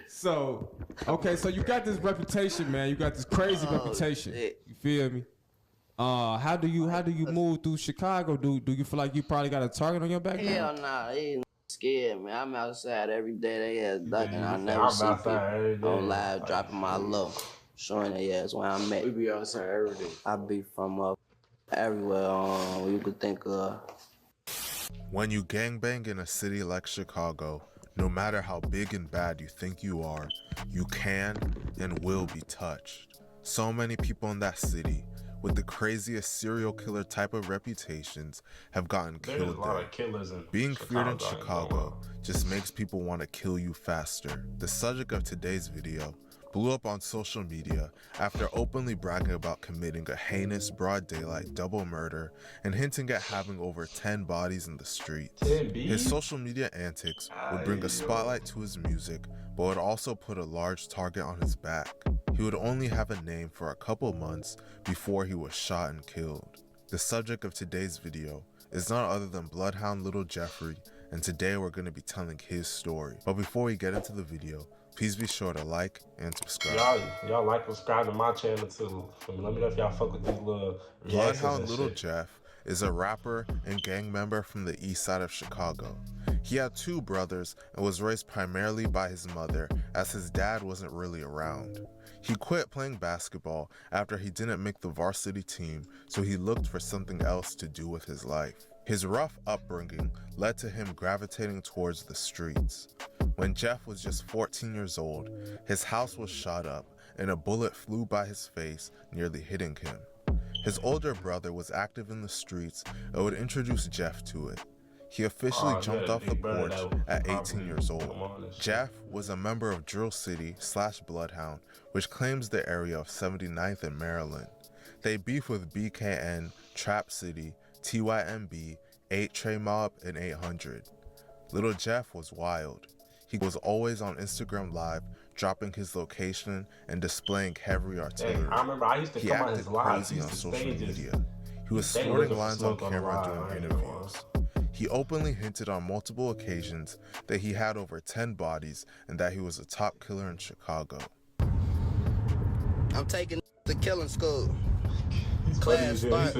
So, okay, so you got this reputation, man. You got this crazy reputation. Shit. You feel me? How do you move through Chicago? Do you feel like you probably got a target on your back now? Hell nah, they ain't scared, man. I'm outside every day. They ass ducking. I never see people on live dropping my low, showing their ass where I'm at. We be outside every day. I be from everywhere you could think of. When you gangbang in a city like Chicago, no matter how big and bad you think you are, you can and will be touched. So many people in that city, with the craziest serial killer type of reputations, have gotten killed there. Being feared in Chicago just makes people want to kill you faster. The subject of today's video blew up on social media after openly bragging about committing a heinous broad daylight double murder and hinting at having over 10 bodies in the streets. His social media antics would bring a spotlight to his music, but would also put a large target on his back. He would only have a name for a couple months before he was shot and killed. The subject of today's video is none other than Bloodhound Lil Jeffrey, and today we're going to be telling his story. But before we get into the video, please be sure to like and subscribe. Y'all like and subscribe to my channel too. Let me know if y'all fuck with these little Bloodhound Lil Jeff is a rapper and gang member from the east side of Chicago. He had two brothers and was raised primarily by his mother, as his dad wasn't really around. He quit playing basketball after he didn't make the varsity team, so he looked for something else to do with his life. His rough upbringing led to him gravitating towards the streets. When Jeff was just 14 years old, his house was shot up and a bullet flew by his face, nearly hitting him. His older brother was active in the streets and would introduce Jeff to it. He officially jumped off the porch at 18 years old. Jeff was a member of Drill City / Bloodhound, which claims the area of 79th and Maryland. They beef with BKN, Trap City, TYMB, 8 Trey Mob, and 800. Little Jeff was wild. He was always on Instagram Live, dropping his location and displaying heavy artillery. I remember I used to He come on acted his live. crazy on social media. He was snorting lines on camera during interviews. He openly hinted on multiple occasions that he had over 10 bodies and that he was a top killer in Chicago. I'm taking the killing school. Class start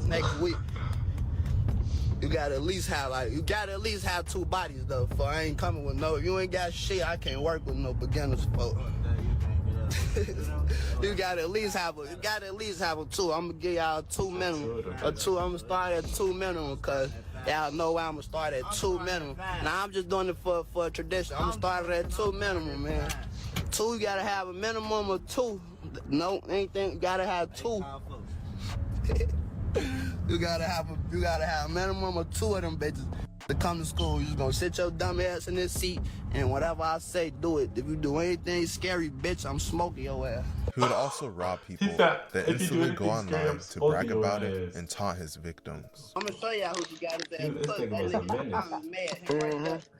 next week. You gotta at least have 2 bodies though. For I ain't coming with no. If you ain't got shit, I can't work with no beginners folk. You gotta at least have a 2. I'm gonna give y'all 2 minimum. I'm gonna start at 2 minimum, cause y'all know why I'm gonna start at 2 minimum. Now I'm just doing it for a tradition. I'm gonna start at 2 minimum, man. 2, you gotta have a minimum of 2. No, anything, you gotta have 2. You gotta have a minimum of 2 of them bitches to come to school. You just gonna sit your dumb ass in this seat and whatever I say, do it. If you do anything scary, bitch, I'm smoking your ass. He would also rob people that instantly go online to brag about it and taunt his victims. I'm gonna show y'all who you got his ass. I was mad.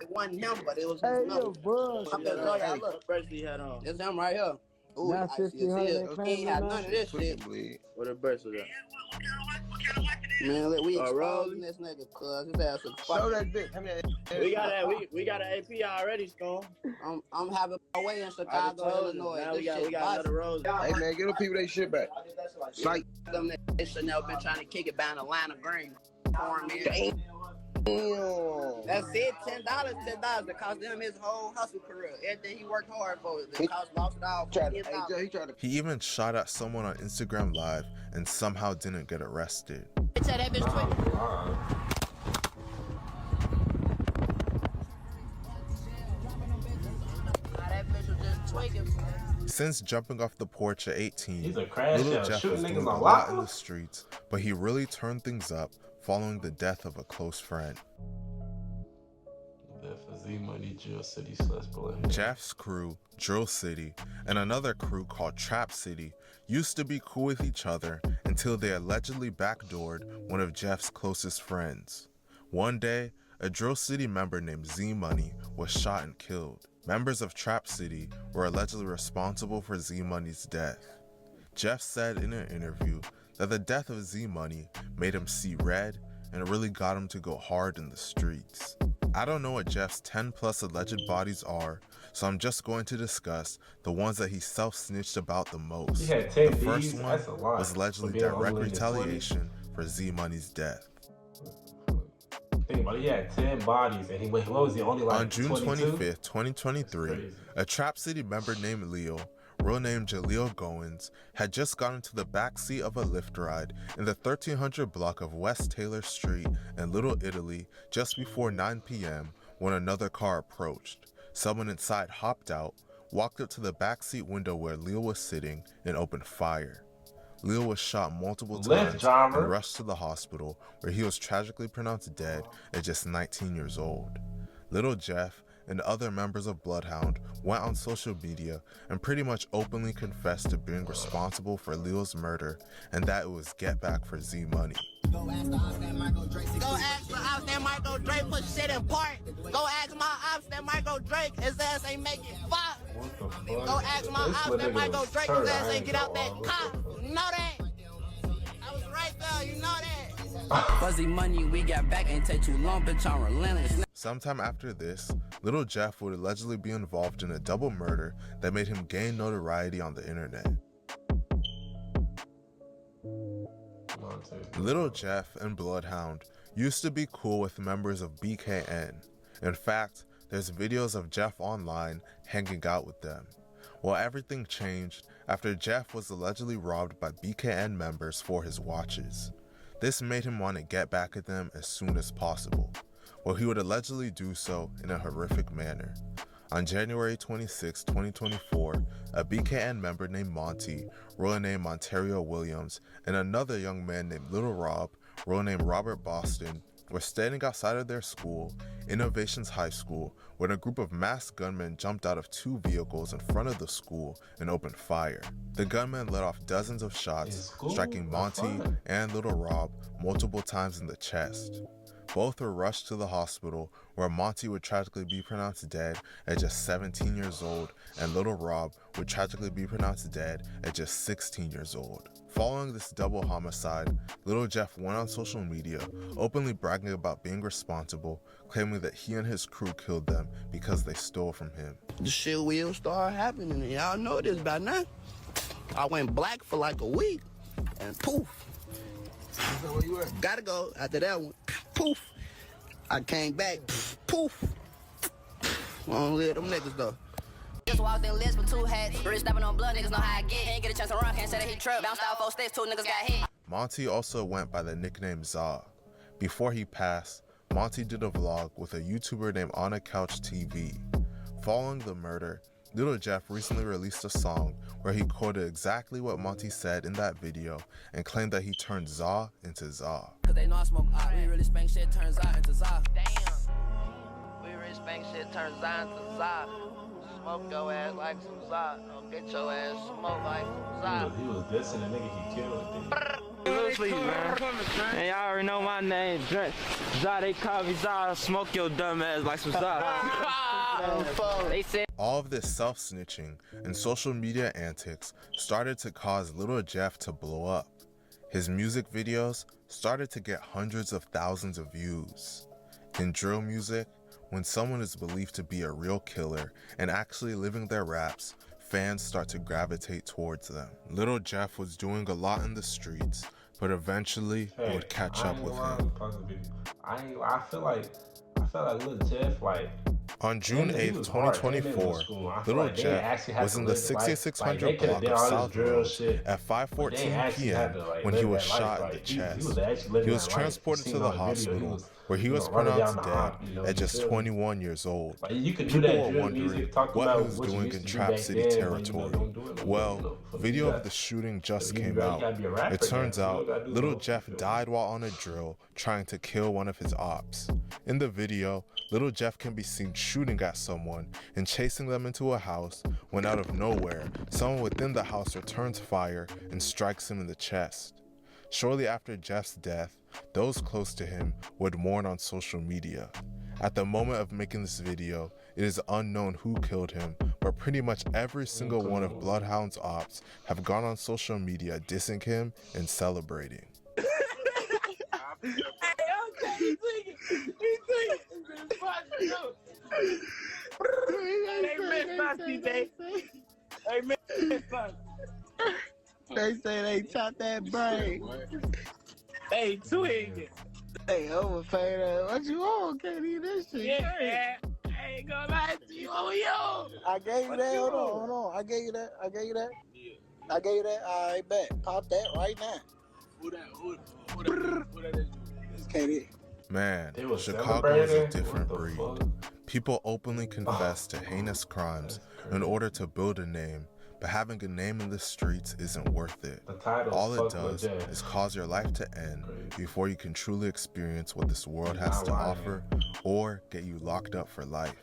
It wasn't him, but it was his number. I'm gonna show y'all. Look, first he had on. It's him right here. Ooh, I see he ain't had none of this shit. What a burst was that? Man, look, we exposing this nigga, cuz his ass is fucking. Show that bitch. We got an AP already, Scone. I'm having my way in Chicago, Illinois. Now we got another road. Hey man, get them people they shit back. Psych. They should never been trying to kick it down the line of green. That's it, $10. It cost him his whole hustle career. Everything he worked hard for, it lost it all. He even shot at someone on Instagram Live and somehow didn't get arrested. That bitch Since jumping off the porch at 18, Lil Jeff was doing a niggas lot in the streets, but he really turned things up following the death of a close friend. Jeff's crew, Drill City, and another crew called Trap City used to be cool with each other until they allegedly backdoored one of Jeff's closest friends. One day, a Drill City member named Z Money was shot and killed. Members of Trap City were allegedly responsible for Z Money's death. Jeff said in an interview that the death of Z Money made him see red and really got him to go hard in the streets. I don't know what Jeff's 10 plus alleged bodies are, so I'm just going to discuss the ones that he self-snitched about the most. He had 10 The first Ds, one that's a lot was for allegedly being direct only in his 20s. retaliation for Z Money's death. Think about it, he had 10 bodies, and what was he, only like On June 22? 25th, 2023, a Trap City member named Lil, real name Jaleel Goins, had just gotten into the backseat of a Lyft ride in the 1300 block of West Taylor Street in Little Italy just before 9 p.m. when another car approached. Someone inside hopped out, walked up to the backseat window where Lil was sitting, and opened fire. Lil was shot multiple times and rushed to the hospital, where he was tragically pronounced dead at just 19 years old. Little Jeff and other members of Bloodhound went on social media and pretty much openly confessed to being responsible for Lil's murder and that it was get back for Z Money. Go ask the ops that Michael Drake put shit in park. Go ask my ops that Michael Drake, his ass ain't making fuck. Go ask my ops that Michael Drake, his ass ain't get out that cop. You know that? I was right there, you know that? Fuzzy money, we got back, ain't take too long, bitch, I'm relentless. Sometime after this, Little Jeff would allegedly be involved in a double murder that made him gain notoriety on the internet. Little Jeff and Bloodhound used to be cool with members of BKN. In fact, there's videos of Jeff online hanging out with them. Well, everything changed after Jeff was allegedly robbed by BKN members for his watches. This made him want to get back at them as soon as possible. Well, he would allegedly do so in a horrific manner. On January 26, 2024, a BKN member named Monty, real name Montario Williams, and another young man named Little Rob, real name Robert Boston, were standing outside of their school, Innovations High School, when a group of masked gunmen jumped out of two vehicles in front of the school and opened fire. The gunmen let off dozens of shots, striking Monty and Little Rob multiple times in the chest. Both were rushed to the hospital, where Monty would tragically be pronounced dead at just 17 years old, and Little Rob would tragically be pronounced dead at just 16 years old. Following this double homicide, Little Jeff went on social media, openly bragging about being responsible, claiming that he and his crew killed them because they stole from him. The shit will start happening, y'all know this by now. I went black for like a week, and poof. Where you at? Gotta go after that one. Poof. I came back. Poof. I don't live them niggas though. Just walked in list with two hats. Rich stepping on blood, niggas know how I get. Ain't get a chance to run, can't say that he trip. Bounced out 4 sticks, 2 niggas got hit. Monty also went by the nickname Za. Before he passed, Monty did a vlog with a YouTuber named On a Couch TV. Following the murder, Little Jeff recently released a song where he quoted exactly what Monty said in that video and claimed that he turned Za into Za. Cause they know I smoke out, we really spank shit, turns out into Za. Damn. We really spank shit, turns out into Za. Smoke your ass like some Za. Don't get your ass smoked like some Za. He was dissing the nigga he killed. Please, man. And y'all already know my name, Za. They call me Za. Smoke your dumb ass like some Za. They said all of this self-snitching and social media antics started to cause Little Jeff to blow up. His music videos started to get hundreds of thousands of views. In drill music, when someone is believed to be a real killer and actually living their raps, fans start to gravitate towards them. Little Jeff was doing a lot in the streets, but eventually it would catch up with him. I feel like Lil Jeff, like, on June 8, 2024, Little Jeff was in the 6600 block of South Road at 5:14 p.m. when he was shot in the chest. He was transported to the hospital, where he was pronounced dead at just 21 years old. People were wondering what he was doing in Trap City territory. Well, video of the shooting just came out. It turns out Little Jeff died while on a drill trying to kill one of his ops. In the video, Little Jeff can be seen shooting at someone and chasing them into a house when out of nowhere, someone within the house returns fire and strikes him in the chest. Shortly after Jeff's death, those close to him would mourn on social media. At the moment of making this video, it is unknown who killed him, but pretty much every single one of Bloodhound's ops have gone on social media dissing him and celebrating. Hey, okay, he took it. They missed us, DJ. They missed us. They say they chopped that brain. Hey, twig. Hey, overpaid that. What you want? Can't eat this shit. Yeah, I ain't gonna lie to you. Oh, yo. I gave you that. Hold on. I gave you that. I gave you that. All right, bet. Pop that right now. Who that is? This KD. Man, They was Chicago is a celebrating? different What the breed. fuck? People openly confess to heinous crimes in order to build a name, but having a name in the streets isn't worth it. The title All it fuck does legit. is cause your life to end before you can truly experience what this world You're has not to lying. offer, or get you locked up for life.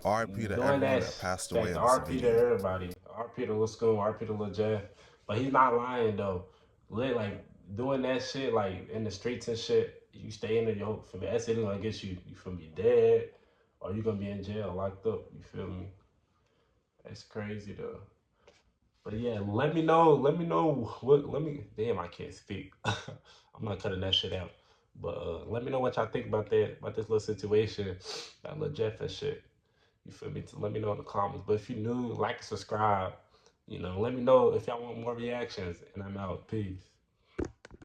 RIP to Doing everyone that that passed shit. away in this RP to video. everybody. RP to Lil School, RP to Lil Jeff. But he's not lying though. Like doing that shit like in the streets and shit, you stay in there, yo, for me, that's either gonna get you feel me, dead, or you gonna be in jail, locked up, you feel me? That's crazy though. But yeah, let me know damn, I can't speak. I'm not cutting that shit out. But let me know what y'all think about this little situation, that Lil Jeff and shit. You feel me? Let me know in the comments. But if you're new, like and subscribe. You know, let me know if y'all want more reactions. And I'm out. Peace.